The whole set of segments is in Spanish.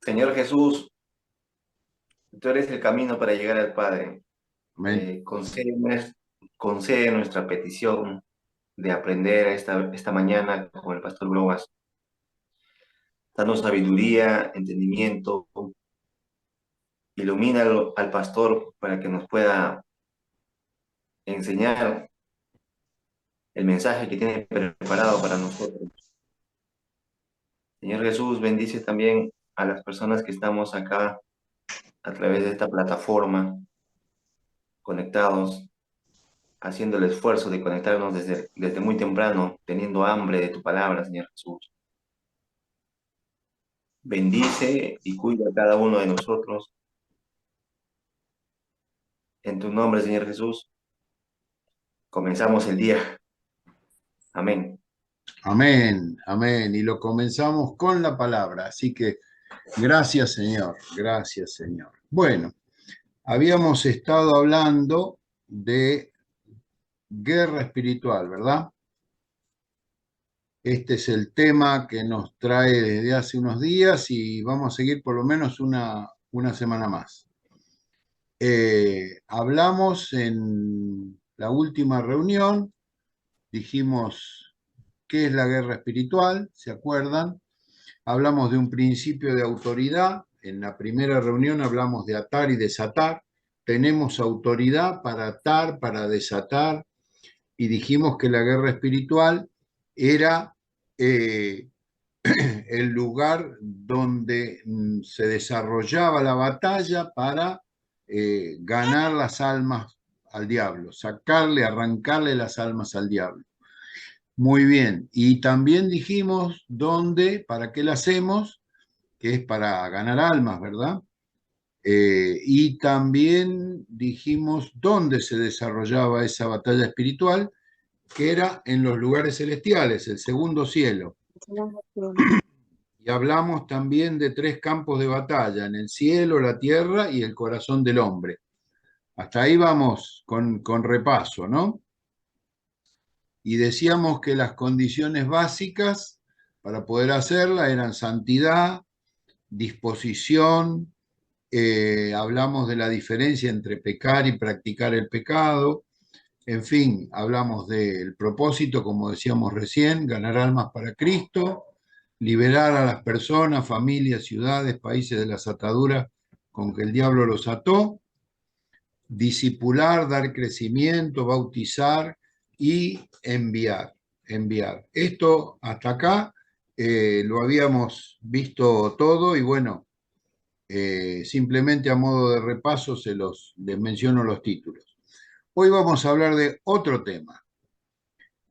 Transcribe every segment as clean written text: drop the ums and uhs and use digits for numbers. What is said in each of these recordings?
Señor Jesús, tú eres el camino para llegar al Padre. Amén. Concede nuestra petición de aprender esta mañana con el Pastor Globas. Danos sabiduría, entendimiento, ilumina al pastor para que nos pueda enseñar el mensaje que tiene preparado para nosotros. Señor Jesús, bendice también a las personas que estamos acá a través de esta plataforma, conectados, haciendo el esfuerzo de conectarnos desde muy temprano, teniendo hambre de tu palabra, Señor Jesús. Bendice y cuida a cada uno de nosotros. En tu nombre, Señor Jesús, comenzamos el día. Amén. Amén, amén. Y lo comenzamos con la palabra. Así que gracias, Señor. Gracias, Señor. Bueno, habíamos estado hablando de guerra espiritual, ¿verdad? Este es el tema que nos trae desde hace unos días y vamos a seguir por lo menos una semana más. Hablamos en la última reunión, dijimos qué es la guerra espiritual, ¿se acuerdan? Hablamos de un principio de autoridad. En la primera reunión hablamos de atar y desatar. Tenemos autoridad para atar, para desatar, y dijimos que la guerra espiritual era el lugar donde se desarrollaba la batalla para ganar las almas al diablo, sacarle, arrancarle las almas al diablo. Muy bien, y también dijimos dónde, para qué la hacemos, que es para ganar almas, ¿verdad? Y también dijimos dónde se desarrollaba esa batalla espiritual, que era en los lugares celestiales, el segundo cielo. Y hablamos también de tres campos de batalla, en el cielo, la tierra y el corazón del hombre. Hasta ahí vamos con repaso, ¿no? Y decíamos que las condiciones básicas para poder hacerla eran santidad, disposición, hablamos de la diferencia entre pecar y practicar el pecado, en fin, hablamos del propósito, como decíamos recién, ganar almas para Cristo, liberar a las personas, familias, ciudades, países de las ataduras con que el diablo los ató, discipular, dar crecimiento, bautizar y enviar. Enviar. Esto hasta acá lo habíamos visto todo y bueno, simplemente a modo de repaso les menciono los títulos. Hoy vamos a hablar de otro tema,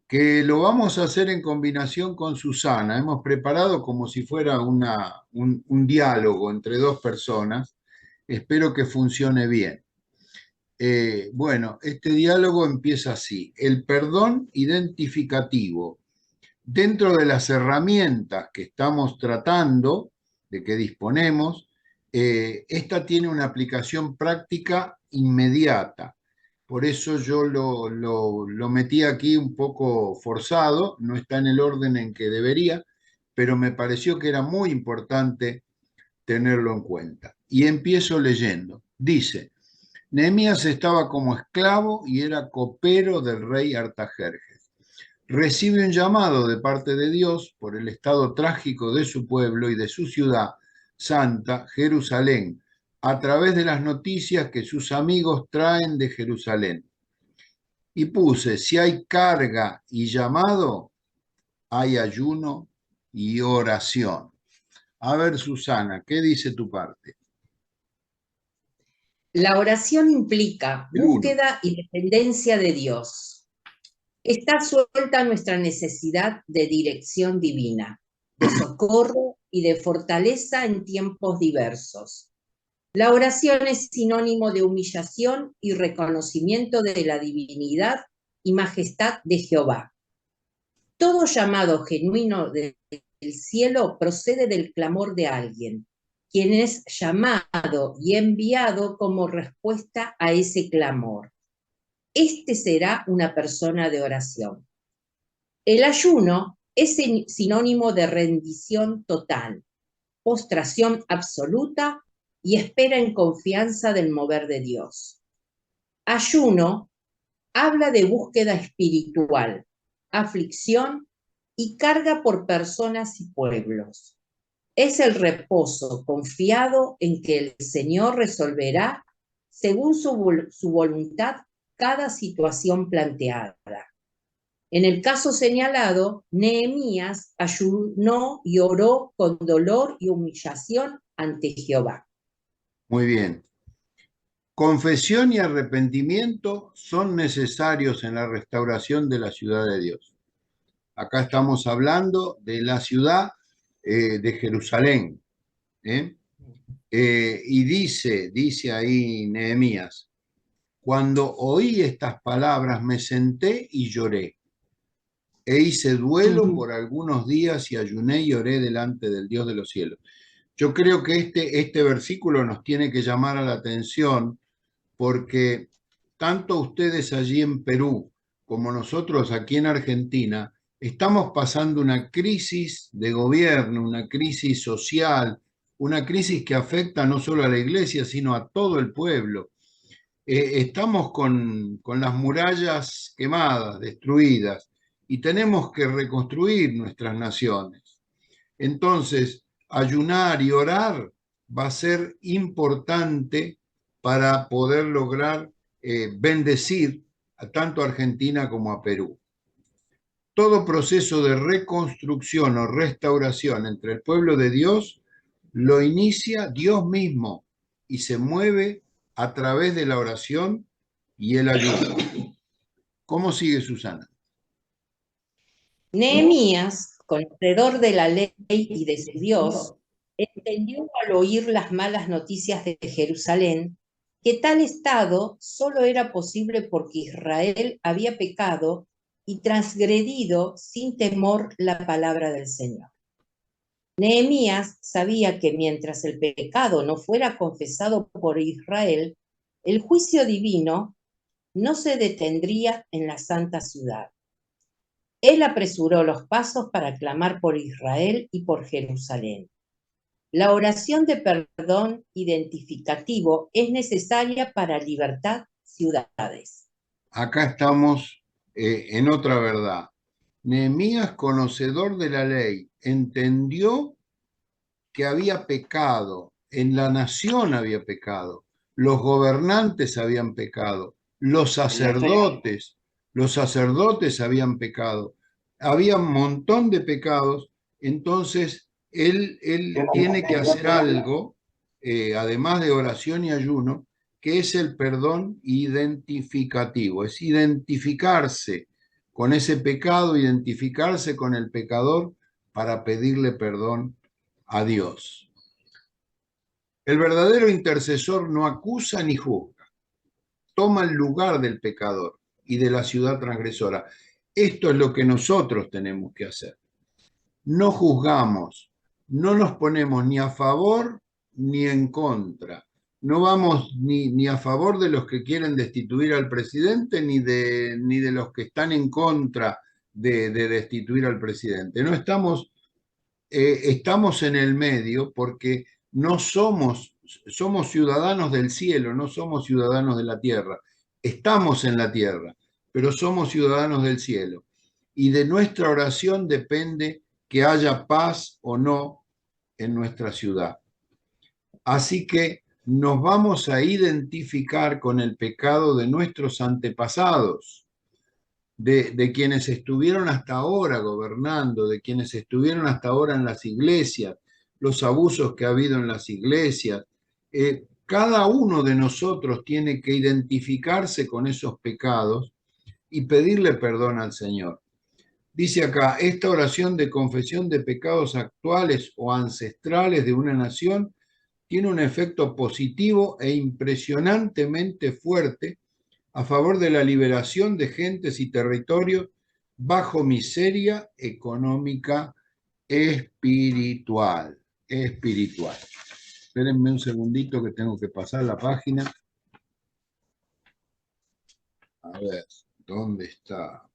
que lo vamos a hacer en combinación con Susana. Hemos preparado como si fuera un diálogo entre dos personas. Espero que funcione bien. Bueno, este diálogo empieza así. El perdón identificativo. Dentro de las herramientas que estamos tratando, de que disponemos, esta tiene una aplicación práctica inmediata. Por eso yo lo metí aquí un poco forzado, no está en el orden en que debería, pero me pareció que era muy importante tenerlo en cuenta. Y empiezo leyendo. Dice, Nehemías estaba como esclavo y era copero del rey Artajerjes. Recibe un llamado de parte de Dios por el estado trágico de su pueblo y de su ciudad santa, Jerusalén, a través de las noticias que sus amigos traen de Jerusalén. Y puse, si hay carga y llamado, hay ayuno y oración. A ver, Susana, ¿qué dice tu parte? La oración implica El uno. búsqueda y dependencia de Dios. Está suelta nuestra necesidad de dirección divina, de socorro y de fortaleza en tiempos diversos. La oración es sinónimo de humillación y reconocimiento de la divinidad y majestad de Jehová. Todo llamado genuino del cielo procede del clamor de alguien, quien es llamado y enviado como respuesta a ese clamor. Este será una persona de oración. El ayuno es sinónimo de rendición total. postración absoluta y espera en confianza del mover de Dios. Ayuno habla de búsqueda espiritual, aflicción y carga por personas y pueblos. Es el reposo confiado en que el Señor resolverá, según su voluntad, cada situación planteada. En el caso señalado, Nehemías ayunó y oró con dolor y humillación ante Jehová. Muy bien. Confesión y arrepentimiento son necesarios en la restauración de la ciudad de Dios. Acá estamos hablando de la ciudad de Jerusalén. Y dice ahí Nehemías, cuando oí estas palabras me senté y lloré. E hice duelo por algunos días y ayuné y oré delante del Dios de los cielos. Yo creo que este versículo nos tiene que llamar a la atención porque tanto ustedes allí en Perú como nosotros aquí en Argentina estamos pasando una crisis de gobierno, una crisis social, una crisis que afecta no solo a la iglesia, sino a todo el pueblo. Estamos con las murallas quemadas, destruidas, y tenemos que reconstruir nuestras naciones. Entonces, ayunar y orar va a ser importante para poder lograr bendecir a tanto a Argentina como a Perú. Todo proceso de reconstrucción o restauración entre el pueblo de Dios lo inicia Dios mismo y se mueve a través de la oración y el ayuno. ¿Cómo sigue Susana? Nehemías, conocedor de la ley y de su Dios, entendió al oír las malas noticias de Jerusalén que tal estado solo era posible porque Israel había pecado y transgredido sin temor la palabra del Señor. Nehemías sabía que mientras el pecado no fuera confesado por Israel, el juicio divino no se detendría en la santa ciudad. Él apresuró los pasos para clamar por Israel y por Jerusalén. La oración de perdón identificativo es necesaria para libertar ciudades. Acá estamos en otra verdad. Nehemías, conocedor de la ley, entendió que había pecado, en la nación había pecado, los gobernantes habían pecado, los sacerdotes habían pecado, había un montón de pecados, entonces él tiene que hacer algo, además de oración y ayuno, que es el perdón identificativo, es identificarse con ese pecado, identificarse con el pecador para pedirle perdón a Dios. El verdadero intercesor no acusa ni juzga, toma el lugar del pecador y de la ciudad transgresora. Esto es lo que nosotros tenemos que hacer. No juzgamos, no nos ponemos ni a favor ni en contra. No vamos ni a favor de los que quieren destituir al presidente ni de los que están en contra de destituir al presidente. No estamos estamos en el medio porque no somos ciudadanos del cielo, no somos ciudadanos de la tierra. Estamos en la tierra, pero somos ciudadanos del cielo. Y de nuestra oración depende que haya paz o no en nuestra ciudad. Así que nos vamos a identificar con el pecado de nuestros antepasados, de quienes estuvieron hasta ahora gobernando, de quienes estuvieron hasta ahora en las iglesias, los abusos que ha habido en las iglesias. Cada uno de nosotros tiene que identificarse con esos pecados y pedirle perdón al Señor. Dice acá, esta oración de confesión de pecados actuales o ancestrales de una nación tiene un efecto positivo e impresionantemente fuerte a favor de la liberación de gentes y territorios bajo miseria económica espiritual. Espérenme un segundito que tengo que pasar la página. A ver, ¿dónde está?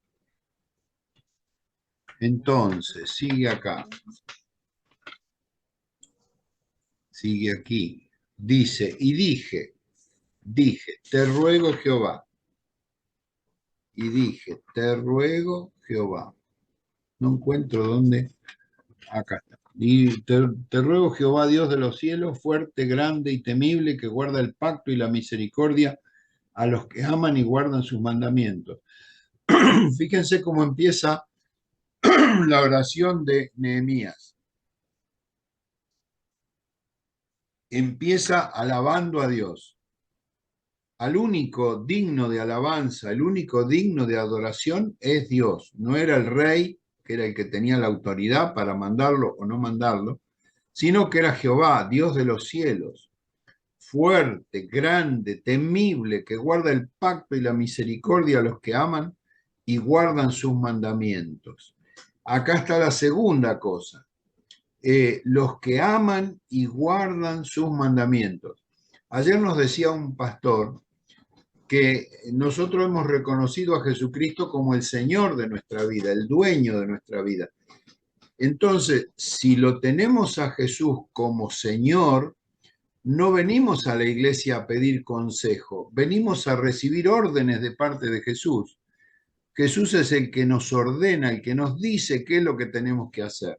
Entonces, sigue acá. sigue aquí, dice, y dije, te ruego Jehová, y dije, te ruego Jehová. No encuentro dónde, acá está. Y te ruego Jehová, Dios de los cielos, fuerte, grande y temible, que guarda el pacto y la misericordia a los que aman y guardan sus mandamientos. Fíjense cómo empieza la oración de Nehemías. Empieza alabando a Dios, al único digno de alabanza, el único digno de adoración es Dios. No era el rey, que era el que tenía la autoridad para mandarlo o no mandarlo, sino que era Jehová, Dios de los cielos, fuerte, grande, temible, que guarda el pacto y la misericordia a los que aman y guardan sus mandamientos. Acá está la segunda cosa. Los que aman y guardan sus mandamientos. Ayer nos decía un pastor que nosotros hemos reconocido a Jesucristo como el Señor de nuestra vida, el dueño de nuestra vida. Entonces, si lo tenemos a Jesús como Señor, no venimos a la iglesia a pedir consejo, venimos a recibir órdenes de parte de Jesús. Jesús es el que nos ordena, el que nos dice qué es lo que tenemos que hacer.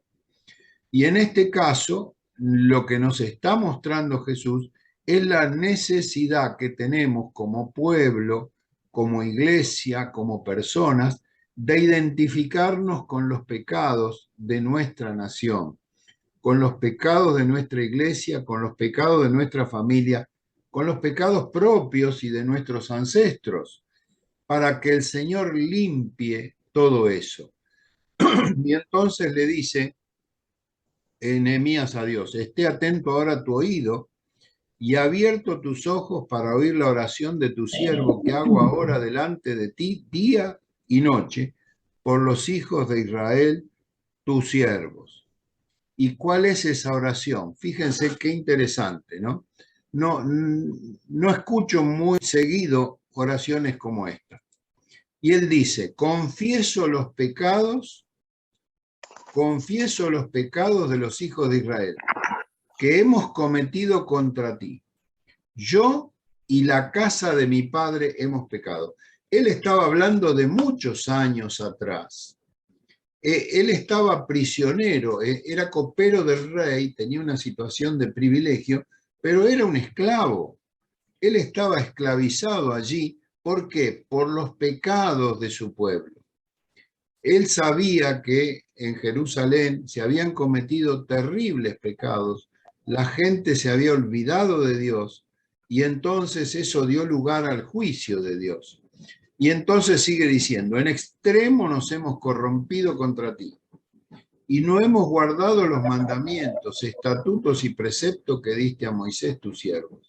Y en este caso, lo que nos está mostrando Jesús es la necesidad que tenemos como pueblo, como iglesia, como personas, de identificarnos con los pecados de nuestra nación, con los pecados de nuestra iglesia, con los pecados de nuestra familia, con los pecados propios y de nuestros ancestros, para que el Señor limpie todo eso. Y entonces le dice Nehemías a Dios, esté atento ahora tu oído y abierto tus ojos para oír la oración de tu siervo que hago ahora delante de ti día y noche por los hijos de Israel, tus siervos. ¿Y cuál es esa oración? Fíjense qué interesante, ¿no? No escucho muy seguido oraciones como esta. Y él dice, confieso los pecados de los hijos de Israel que hemos cometido contra ti. Yo y la casa de mi padre hemos pecado. Él estaba hablando de muchos años atrás. Él estaba prisionero, era copero del rey, tenía una situación de privilegio, pero era un esclavo. Él estaba esclavizado allí. ¿Por qué? Por los pecados de su pueblo. Él sabía que en Jerusalén se habían cometido terribles pecados, la gente se había olvidado de Dios y entonces eso dio lugar al juicio de Dios. Y entonces sigue diciendo, en extremo nos hemos corrompido contra ti y no hemos guardado los mandamientos, estatutos y preceptos que diste a Moisés tu siervo.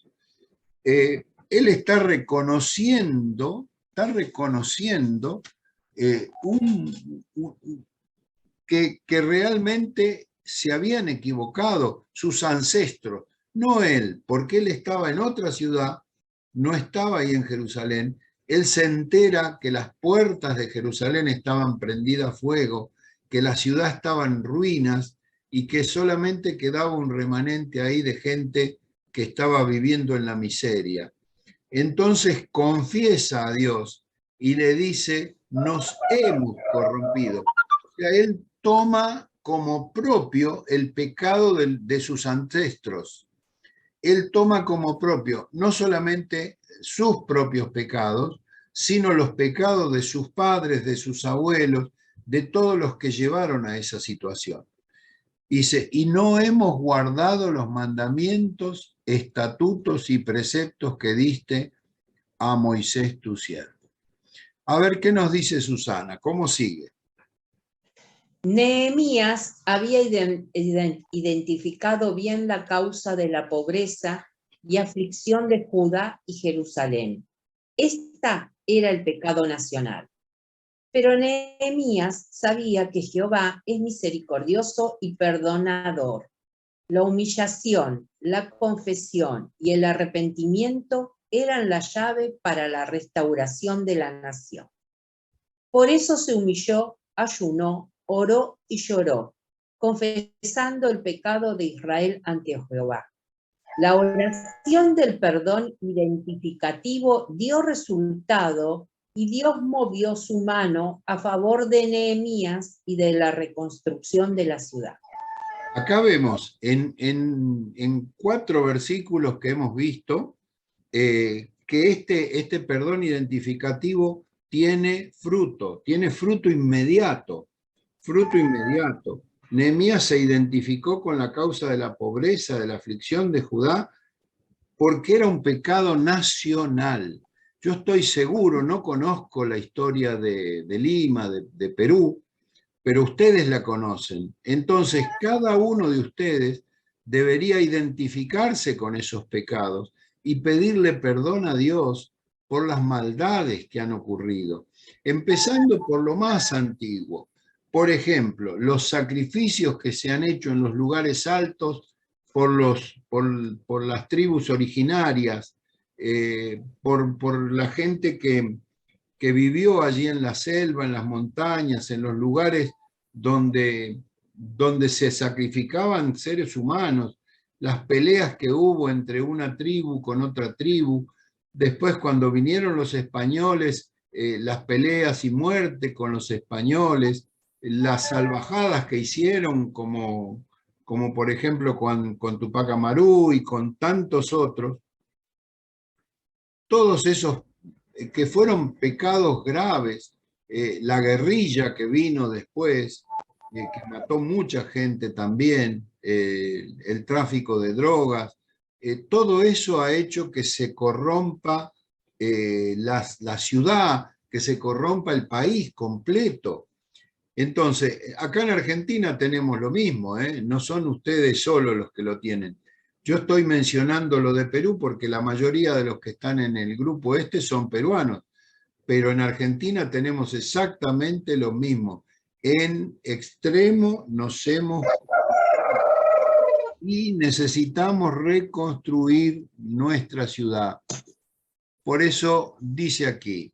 Él está reconociendo que realmente se habían equivocado sus ancestros, no él, porque él estaba en otra ciudad, no estaba ahí en Jerusalén. Él se entera que las puertas de Jerusalén estaban prendidas a fuego, que la ciudad estaba en ruinas y que solamente quedaba un remanente ahí de gente que estaba viviendo en la miseria. Entonces confiesa a Dios y le dice, nos hemos corrompido. O sea, él toma como propio el pecado de sus ancestros. Él toma como propio no solamente sus propios pecados, sino los pecados de sus padres, de sus abuelos, de todos los que llevaron a esa situación. Dice, y no hemos guardado los mandamientos, estatutos y preceptos que diste a Moisés tu siervo. A ver qué nos dice Susana, ¿cómo sigue? Nehemías había identificado bien la causa de la pobreza y aflicción de Judá y Jerusalén. Esta era el pecado nacional. Pero Nehemías sabía que Jehová es misericordioso y perdonador. La humillación, la confesión y el arrepentimiento eran la llave para la restauración de la nación. Por eso se humilló, ayunó, oró y lloró, confesando el pecado de Israel ante Jehová. La oración del perdón identificativo dio resultado y Dios movió su mano a favor de Nehemías y de la reconstrucción de la ciudad. Acá vemos en 4 versículos que hemos visto que este perdón identificativo tiene fruto inmediato, fruto inmediato. Nehemías se identificó con la causa de la pobreza, de la aflicción de Judá, porque era un pecado nacional. Yo estoy seguro, no conozco la historia de Lima, de Perú, pero ustedes la conocen. Entonces, cada uno de ustedes debería identificarse con esos pecados y pedirle perdón a Dios por las maldades que han ocurrido, empezando por lo más antiguo. Por ejemplo, los sacrificios que se han hecho en los lugares altos por las tribus originarias, por la gente que vivió allí en la selva, en las montañas, en los lugares donde se sacrificaban seres humanos, las peleas que hubo entre una tribu con otra tribu, después cuando vinieron los españoles, las peleas y muerte con los españoles, las salvajadas que hicieron como por ejemplo con Tupac Amaru y con tantos otros, todos esos que fueron pecados graves, la guerrilla que vino después, que mató mucha gente también, el tráfico de drogas, todo eso ha hecho que se corrompa la ciudad, que se corrompa el país completo. Entonces, acá en Argentina tenemos lo mismo, no son ustedes solos los que lo tienen. Yo estoy mencionando lo de Perú porque la mayoría de los que están en el grupo este son peruanos, pero en Argentina tenemos exactamente lo mismo. En extremo nos hemos y necesitamos reconstruir nuestra ciudad. Por eso dice aquí,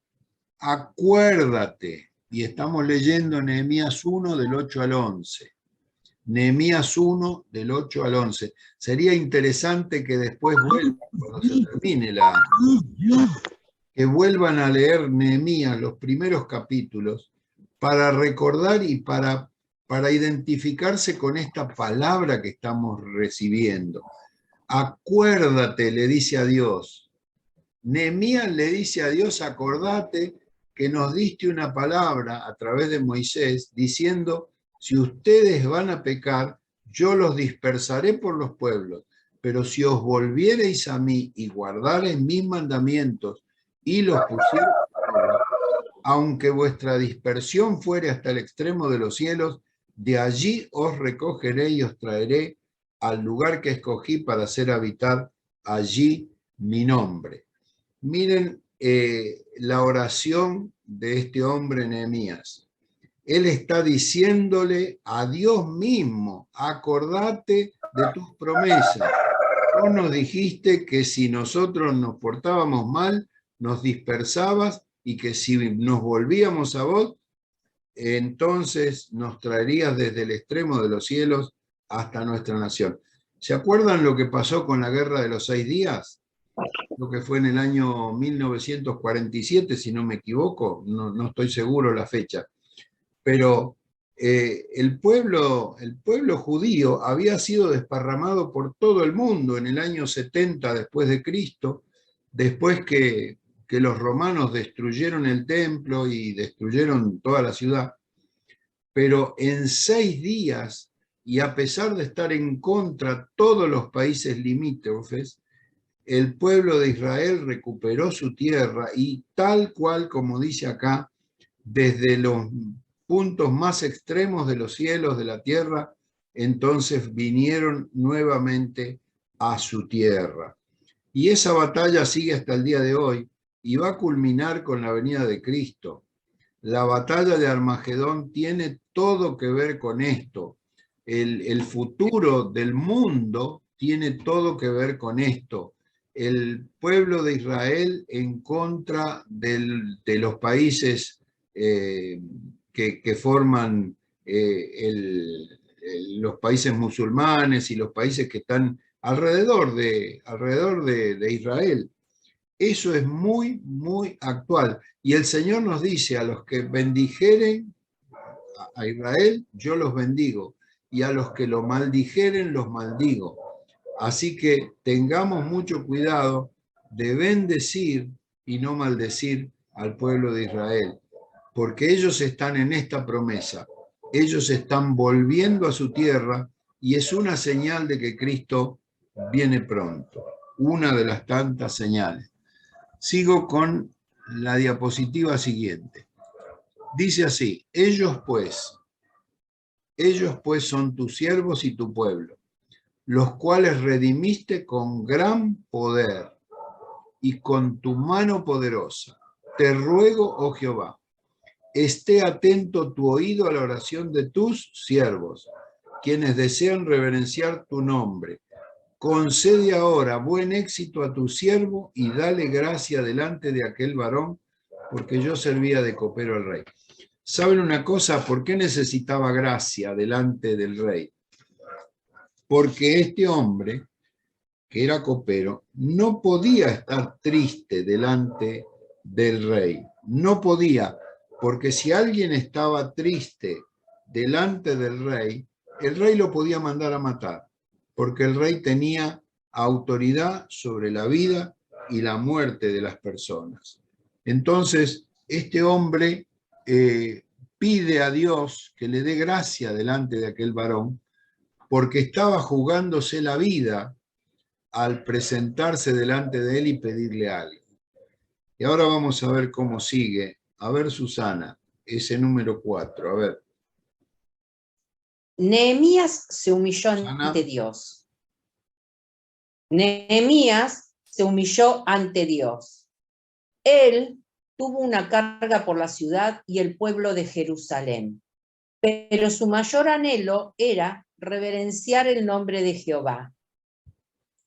acuérdate, y estamos leyendo Nehemías 1 del 8 al 11. Nehemías 1 del 8 al 11. Sería interesante que después vuelvan, cuando se termine que vuelvan a leer Nehemías, los primeros capítulos, para recordar y para identificarse con esta palabra que estamos recibiendo. Acuérdate, le dice a Dios. Nehemías le dice a Dios, acordate que nos diste una palabra a través de Moisés diciendo, si ustedes van a pecar, yo los dispersaré por los pueblos, pero si os volviereis a mí y guardareis mis mandamientos y los pusiereis por obra, aunque vuestra dispersión fuere hasta el extremo de los cielos, de allí os recogeré y os traeré al lugar que escogí para hacer habitar allí mi nombre. Miren la oración de este hombre Nehemías. Él está diciéndole a Dios mismo, acordate de tus promesas. Vos nos dijiste que si nosotros nos portábamos mal, nos dispersabas y que si nos volvíamos a vos, entonces nos traerías desde el extremo de los cielos hasta nuestra nación. ¿Se acuerdan lo que pasó con la Guerra de los 6 días? Lo que fue en el año 1947, si no me equivoco, no estoy seguro la fecha, pero el pueblo judío había sido desparramado por todo el mundo en el año 70 después de Cristo, después que los romanos destruyeron el templo y destruyeron toda la ciudad, pero en 6 días, y a pesar de estar en contra todos los países limítrofes, el pueblo de Israel recuperó su tierra y tal cual como dice acá, desde los puntos más extremos de los cielos de la tierra, entonces vinieron nuevamente a su tierra. Y esa batalla sigue hasta el día de hoy y va a culminar con la venida de Cristo. La batalla de Armagedón tiene todo que ver con esto. El futuro del mundo tiene todo que ver con esto. El pueblo de Israel en contra de los países que forman los países musulmanes y los países que están alrededor de Israel. Eso es muy, muy actual. Y el Señor nos dice, a los que bendijeren a Israel, yo los bendigo, y a los que lo maldijeren, los maldigo. Así que tengamos mucho cuidado de bendecir y no maldecir al pueblo de Israel, porque ellos están en esta promesa, ellos están volviendo a su tierra y es una señal de que Cristo viene pronto, una de las tantas señales. Sigo con la diapositiva siguiente. Dice así, ellos pues son tus siervos y tu pueblo, los cuales redimiste con gran poder y con tu mano poderosa. Te ruego, oh Jehová, esté atento tu oído a la oración de tus siervos, quienes desean reverenciar tu nombre. Concede ahora buen éxito a tu siervo y dale gracia delante de aquel varón, porque yo servía de copero al rey. ¿Saben una cosa? ¿Por qué necesitaba gracia delante del rey? Porque este hombre, que era copero, no podía estar triste delante del rey. No podía, porque si alguien estaba triste delante del rey, el rey lo podía mandar a matar, porque el rey tenía autoridad sobre la vida y la muerte de las personas. Entonces, este hombre pide a Dios que le dé gracia delante de aquel varón, porque estaba jugándose la vida al presentarse delante de él y pedirle algo. Y ahora vamos a ver cómo sigue. A ver, Susana, ese número 4, a ver. Nehemías se humilló Susana. ante Dios. Nehemías se humilló ante Dios. Él tuvo una carga por la ciudad y el pueblo de Jerusalén, pero su mayor anhelo era reverenciar el nombre de Jehová.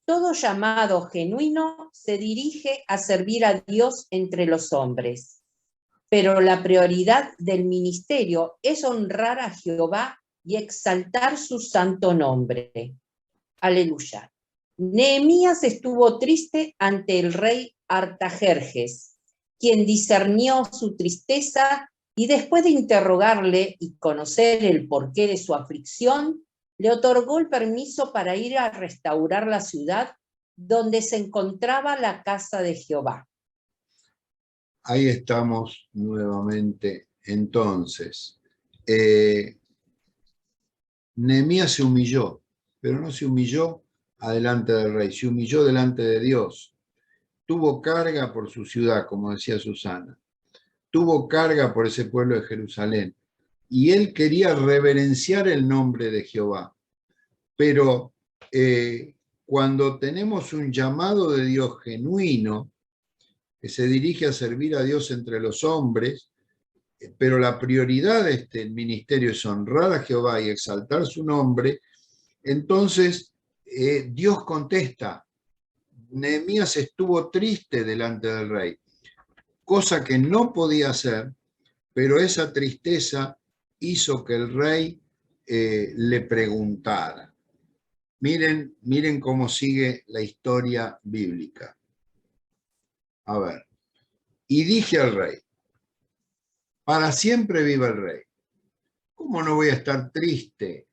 Todo llamado genuino se dirige a servir a Dios entre los hombres, pero la prioridad del ministerio es honrar a Jehová y exaltar su santo nombre. Aleluya. Nehemías estuvo triste ante el rey Artajerjes, quien discernió su tristeza y después de interrogarle y conocer el porqué de su aflicción, le otorgó el permiso para ir a restaurar la ciudad donde se encontraba la casa de Jehová. Ahí estamos nuevamente. Entonces, Nehemías se humilló, pero no se humilló adelante del rey, se humilló delante de Dios. Tuvo carga por su ciudad, como decía Susana. Tuvo carga por ese pueblo de Jerusalén. Y él quería reverenciar el nombre de Jehová. Pero cuando tenemos un llamado de Dios genuino, que se dirige a servir a Dios entre los hombres, pero la prioridad de este ministerio es honrar a Jehová y exaltar su nombre, entonces Dios contesta. Nehemías estuvo triste delante del rey, cosa que no podía hacer, pero esa tristeza hizo que el rey le preguntara. Miren cómo sigue la historia bíblica. A ver. Y dije al rey, para siempre viva el rey. ¿Cómo no voy a estar triste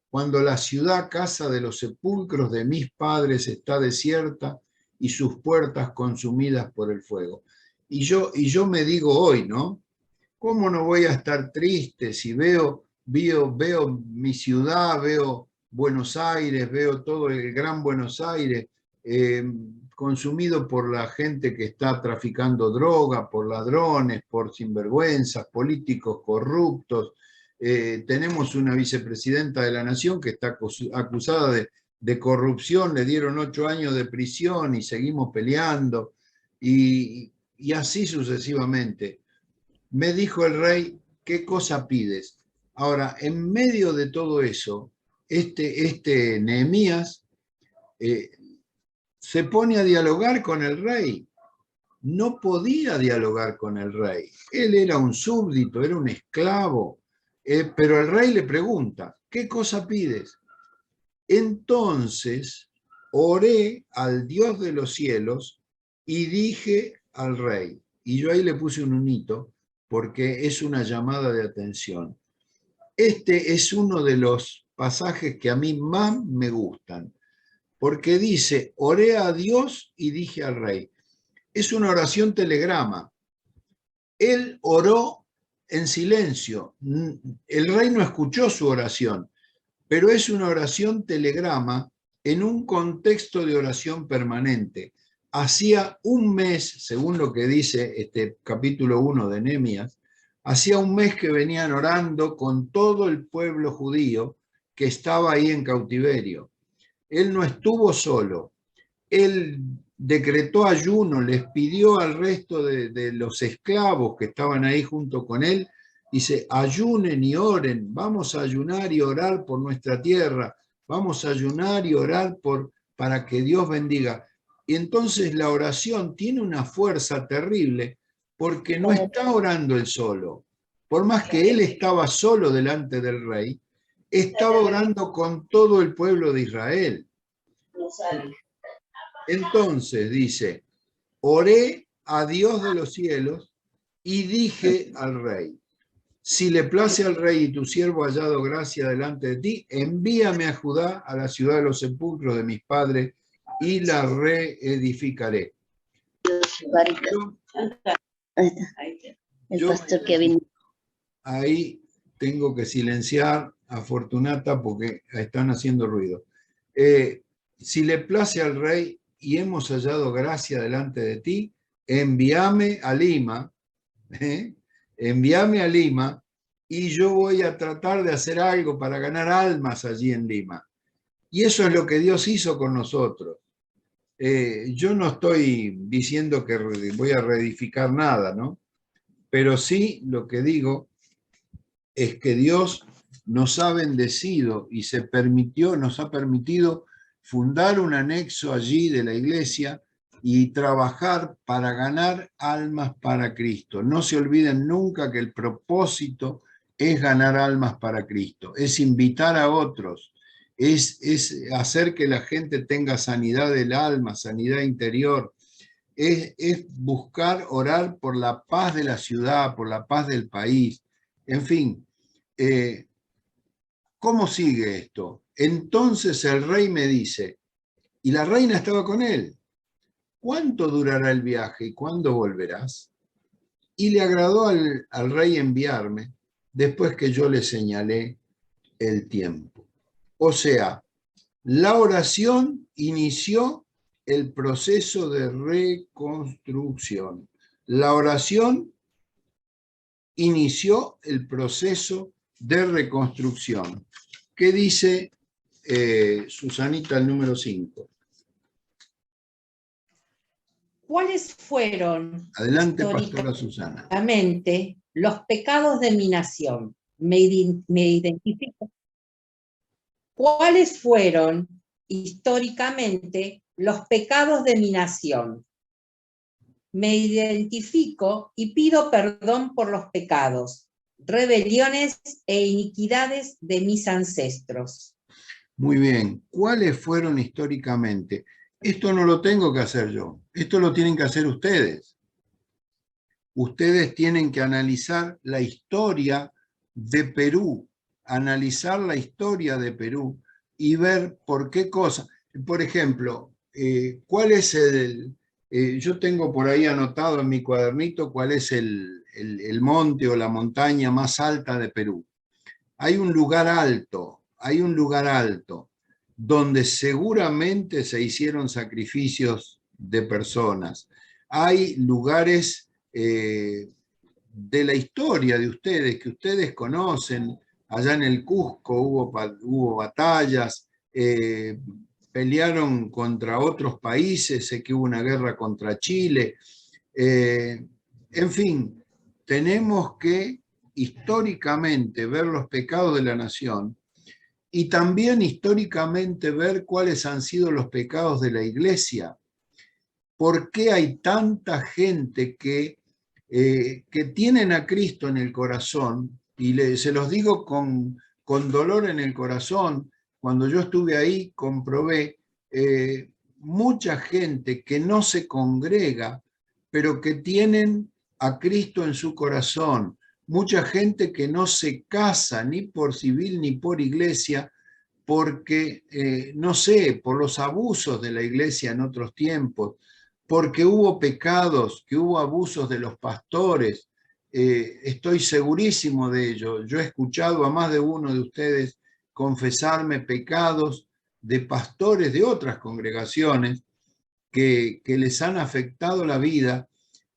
cuando la ciudad, casa de los sepulcros de mis padres, está desierta y sus puertas consumidas por el fuego? Y yo me digo hoy, ¿no? ¿Cómo no voy a estar triste si veo mi ciudad, veo Buenos Aires, veo todo el gran Buenos Aires consumido por la gente que está traficando droga, por ladrones, por sinvergüenzas, políticos corruptos? Tenemos una vicepresidenta de la Nación que está acusada de corrupción, le dieron 8 años de prisión y seguimos peleando, y así sucesivamente. Me dijo el rey, ¿qué cosa pides? Ahora, en medio de todo eso, este Nehemías se pone a dialogar con el rey. No podía dialogar con el rey. Él era un súbdito, era un esclavo. Pero el rey le pregunta, ¿qué cosa pides? Entonces oré al Dios de los cielos y dije al rey. Y yo ahí le puse un unito porque es una llamada de atención. Este es uno de los pasajes que a mí más me gustan, porque dice, oré a Dios y dije al rey. Es una oración telegrama. Él oró en silencio. El rey no escuchó su oración, pero es una oración telegrama en un contexto de oración permanente. Hacía un mes, según lo que dice este capítulo 1 de Nehemías, hacía un mes que venían orando con todo el pueblo judío que estaba ahí en cautiverio. Él no estuvo solo. Él decretó ayuno, les pidió al resto de los esclavos que estaban ahí junto con él, dice, ayunen y oren, vamos a ayunar y orar por nuestra tierra, vamos a ayunar y orar para que Dios bendiga. Y entonces la oración tiene una fuerza terrible porque no está orando él solo. Por más que él estaba solo delante del rey, estaba orando con todo el pueblo de Israel. Entonces dice, oré a Dios de los cielos y dije al rey, si le place al rey y tu siervo hallado gracia delante de ti, envíame a Judá, a la ciudad de los sepulcros de mis padres, y la reedificaré. El pastor Kevin. Ahí tengo que silenciar a Fortunata porque están haciendo ruido. Si le place al rey y hemos hallado gracia delante de ti, envíame a Lima, envíame a Lima y yo voy a tratar de hacer algo para ganar almas allí en Lima. Y eso es lo que Dios hizo con nosotros. Yo no estoy diciendo que voy a reedificar nada, ¿no? Pero sí lo que digo es que Dios nos ha bendecido y nos ha permitido fundar un anexo allí de la iglesia y trabajar para ganar almas para Cristo. No se olviden nunca que el propósito es ganar almas para Cristo, es invitar a otros, es hacer que la gente tenga sanidad del alma, sanidad interior, es buscar orar por la paz de la ciudad, por la paz del país, en fin. ¿Cómo sigue esto? Entonces el rey me dice, y la reina estaba con él, ¿cuánto durará el viaje y cuándo volverás? Y le agradó al rey enviarme después que yo le señalé el tiempo. O sea, la oración inició el proceso de reconstrucción. La oración inició el proceso de reconstrucción. ¿Qué dice Susanita, el número 5? ¿Cuáles fueron Adelante, pastora Susana. históricamente los pecados de mi nación? Me identifico. ¿Cuáles fueron históricamente los pecados de mi nación? Me identifico y pido perdón por los pecados, rebeliones e iniquidades de mis ancestros. Muy bien. ¿Cuáles fueron históricamente? Esto no lo tengo que hacer yo. Esto lo tienen que hacer ustedes. Ustedes tienen que analizar la historia de Perú, analizar la historia de Perú y ver por qué cosa. Por ejemplo, ¿cuál es yo tengo por ahí anotado en mi cuadernito cuál es el monte o la montaña más alta de Perú. Hay un lugar alto donde seguramente se hicieron sacrificios de personas. Hay lugares de la historia de ustedes, que ustedes conocen. Allá en el Cusco hubo batallas, pelearon contra otros países, sé que hubo una guerra contra Chile. En fin, tenemos que históricamente ver los pecados de la nación y también históricamente ver cuáles han sido los pecados de la iglesia. ¿Por qué hay tanta gente que tienen a Cristo en el corazón? Y se los digo con dolor en el corazón. Cuando yo estuve ahí comprobé mucha gente que no se congrega, pero que tienen a Cristo en su corazón, mucha gente que no se casa ni por civil ni por iglesia, porque, no sé, por los abusos de la iglesia en otros tiempos, porque hubo pecados, que hubo abusos de los pastores. Estoy segurísimo de ello. Yo he escuchado a más de uno de ustedes confesarme pecados de pastores de otras congregaciones que les han afectado la vida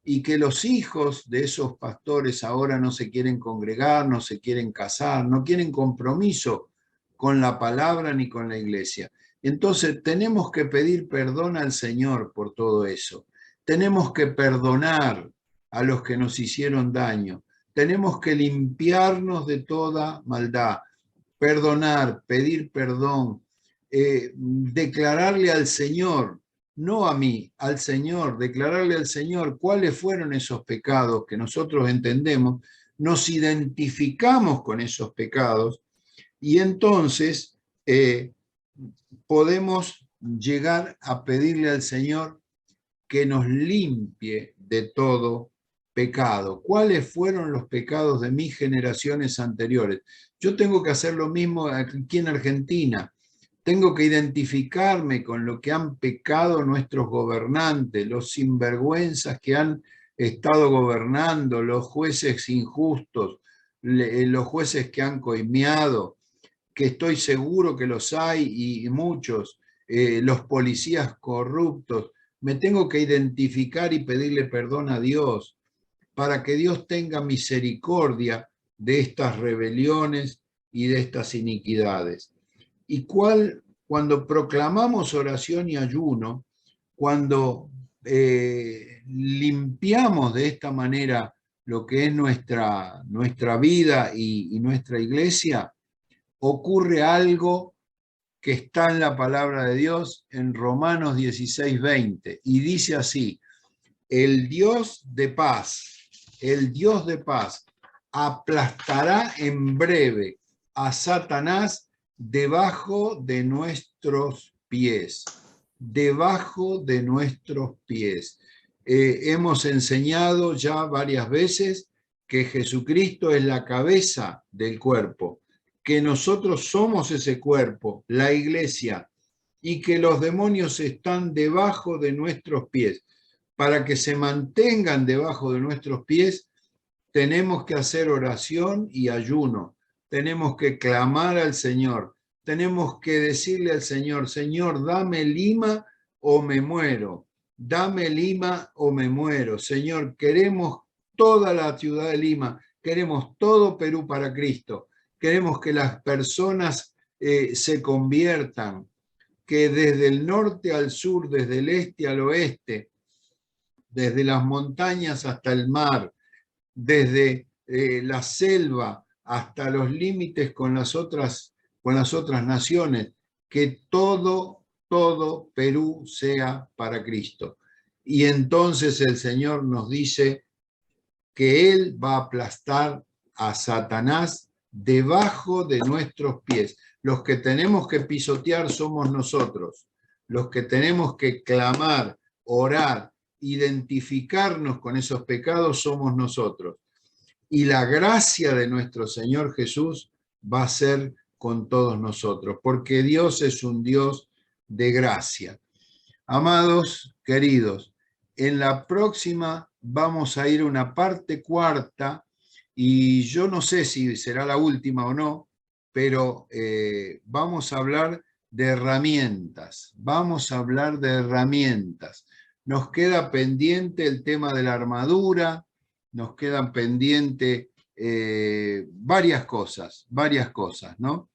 y que los hijos de esos pastores ahora no se quieren congregar, no se quieren casar, no quieren compromiso con la palabra ni con la iglesia. Entonces tenemos que pedir perdón al Señor por todo eso. Tenemos que perdonar a los que nos hicieron daño. Tenemos que limpiarnos de toda maldad, perdonar, pedir perdón, declararle al Señor, no a mí, al Señor, declararle al Señor cuáles fueron esos pecados que nosotros entendemos, nos identificamos con esos pecados y entonces podemos llegar a pedirle al Señor que nos limpie de todo pecado. ¿Cuáles fueron los pecados de mis generaciones anteriores? Yo tengo que hacer lo mismo aquí en Argentina. Tengo que identificarme con lo que han pecado nuestros gobernantes, los sinvergüenzas que han estado gobernando, los jueces injustos, los jueces que han coimeado, que estoy seguro que los hay y muchos, los policías corruptos. Me tengo que identificar y pedirle perdón a Dios para que Dios tenga misericordia de estas rebeliones y de estas iniquidades. Y cuando proclamamos oración y ayuno, cuando limpiamos de esta manera lo que es nuestra vida y nuestra iglesia, ocurre algo que está en la palabra de Dios en Romanos 16:20, y dice así: el Dios de paz aplastará en breve a Satanás debajo de nuestros pies, debajo de nuestros pies. Hemos enseñado ya varias veces que Jesucristo es la cabeza del cuerpo, que nosotros somos ese cuerpo, la iglesia, y que los demonios están debajo de nuestros pies. Para que se mantengan debajo de nuestros pies, tenemos que hacer oración y ayuno, tenemos que clamar al Señor, tenemos que decirle al Señor: Señor, dame Lima o me muero, dame Lima o me muero. Señor, queremos toda la ciudad de Lima, queremos todo Perú para Cristo, queremos que las personas se conviertan, que desde el norte al sur, desde el este al oeste, desde las montañas hasta el mar, desde la selva hasta los límites con las otras naciones, que todo Perú sea para Cristo. Y entonces el Señor nos dice que Él va a aplastar a Satanás debajo de nuestros pies. Los que tenemos que pisotear somos nosotros. Los que tenemos que clamar, orar, identificarnos con esos pecados somos nosotros. Y la gracia de nuestro Señor Jesús va a ser con todos nosotros, porque Dios es un Dios de gracia. Amados, queridos, en la próxima vamos a ir a una parte cuarta, y yo no sé si será la última o no, pero vamos a hablar de herramientas. Vamos a hablar de herramientas. Nos queda pendiente el tema de la armadura, nos quedan pendientes varias cosas, ¿no?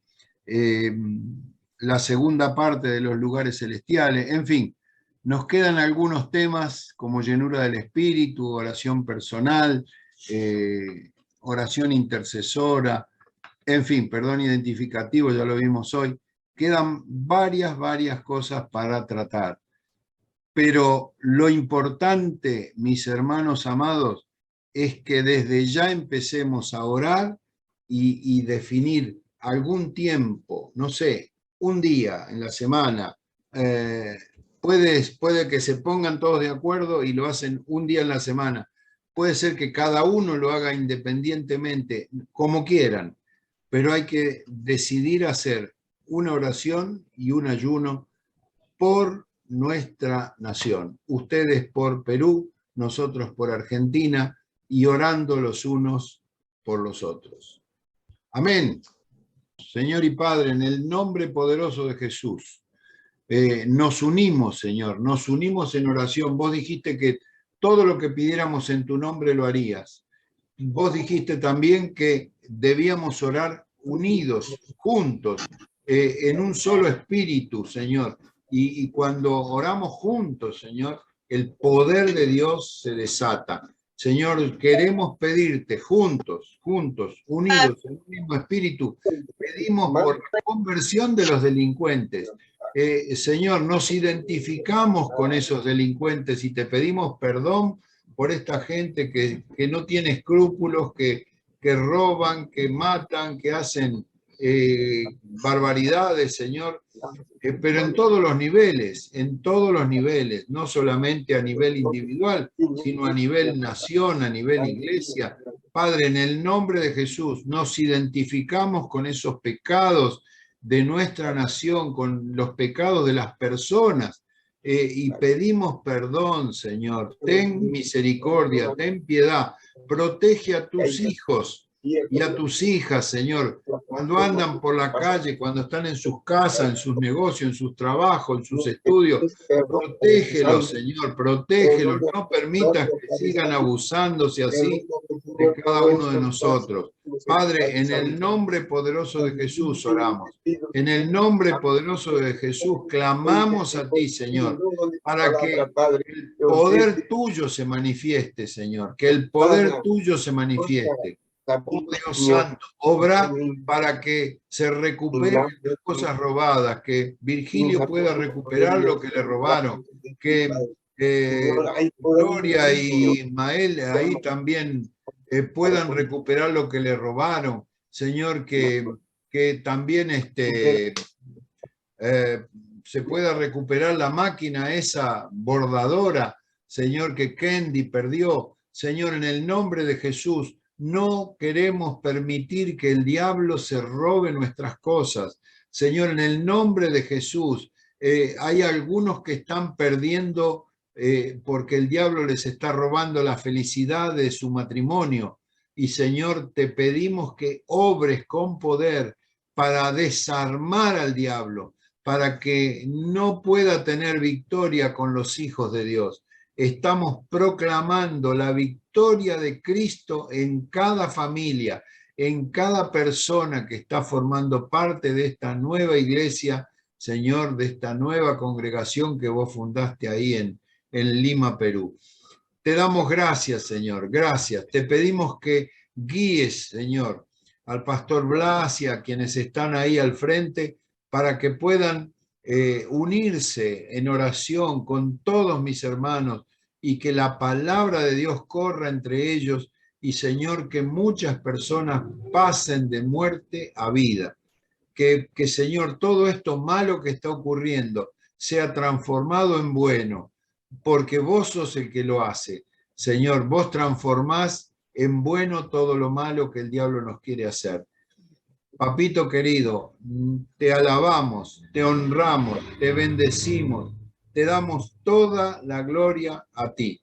La segunda parte de los lugares celestiales, en fin, nos quedan algunos temas como llenura del Espíritu, oración personal, oración intercesora, en fin, perdón identificativo, ya lo vimos hoy. Quedan varias cosas para tratar. Pero lo importante, mis hermanos amados, es que desde ya empecemos a orar y definir algún tiempo, no sé, un día en la semana, eh, puede que se pongan todos de acuerdo y lo hacen un día en la semana. Puede ser que cada uno lo haga independientemente, como quieran, pero hay que decidir hacer una oración y un ayuno por nuestra nación. Ustedes por Perú, nosotros por Argentina, y orando los unos por los otros. Amén. Señor y Padre, en el nombre poderoso de Jesús, nos unimos, Señor, nos unimos en oración. Vos dijiste que todo lo que pidiéramos en tu nombre lo harías. Vos dijiste también que debíamos orar unidos, juntos, en un solo espíritu, Señor. Y cuando oramos juntos, Señor, el poder de Dios se desata. Señor, queremos pedirte juntos, unidos en un mismo espíritu, pedimos por la conversión de los delincuentes. Señor, nos identificamos con esos delincuentes y te pedimos perdón por esta gente que no tiene escrúpulos, que roban, que matan, que hacen barbaridades, Señor, pero en todos los niveles, no solamente a nivel individual, sino a nivel nación, a nivel iglesia. Padre, en el nombre de Jesús, nos identificamos con esos pecados de nuestra nación, con los pecados de las personas, y pedimos perdón, Señor. Ten misericordia, ten piedad, protege a tus hijos y a tus hijas, Señor, cuando andan por la calle, cuando están en sus casas, en sus negocios, en sus trabajos, en sus estudios. Protégelos, Señor, protégelos. No permitas que sigan abusándose así de cada uno de nosotros. Padre, en el nombre poderoso de Jesús oramos. En el nombre poderoso de Jesús clamamos a ti, Señor, para que el poder tuyo se manifieste, Señor, que el poder tuyo se manifieste. Oh Dios Santo, obra para que se recuperen las cosas robadas, que Virgilio pueda recuperar lo que le robaron, que Gloria y Ismael ahí también puedan recuperar lo que le robaron. Señor, que también se pueda recuperar la máquina esa bordadora, Señor, que Kendi perdió. Señor, en el nombre de Jesús, no queremos permitir que el diablo se robe nuestras cosas. Señor, en el nombre de Jesús, hay algunos que están perdiendo porque el diablo les está robando la felicidad de su matrimonio. Y Señor, te pedimos que obres con poder para desarmar al diablo, para que no pueda tener victoria con los hijos de Dios. Estamos proclamando la victoria de Cristo en cada familia, en cada persona que está formando parte de esta nueva iglesia, Señor, de esta nueva congregación que vos fundaste ahí en Lima, Perú. Te damos gracias, Señor, gracias. Te pedimos que guíes, Señor, al pastor Blas y a quienes están ahí al frente para que puedan unirse en oración con todos mis hermanos y que la palabra de Dios corra entre ellos y, Señor, que muchas personas pasen de muerte a vida. Que, Señor, todo esto malo que está ocurriendo sea transformado en bueno, porque vos sos el que lo hace. Señor, vos transformás en bueno todo lo malo que el diablo nos quiere hacer. Papito querido, te alabamos, te honramos, te bendecimos, te damos toda la gloria a ti.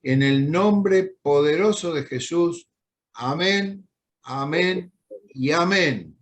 En el nombre poderoso de Jesús, amén, amén y amén.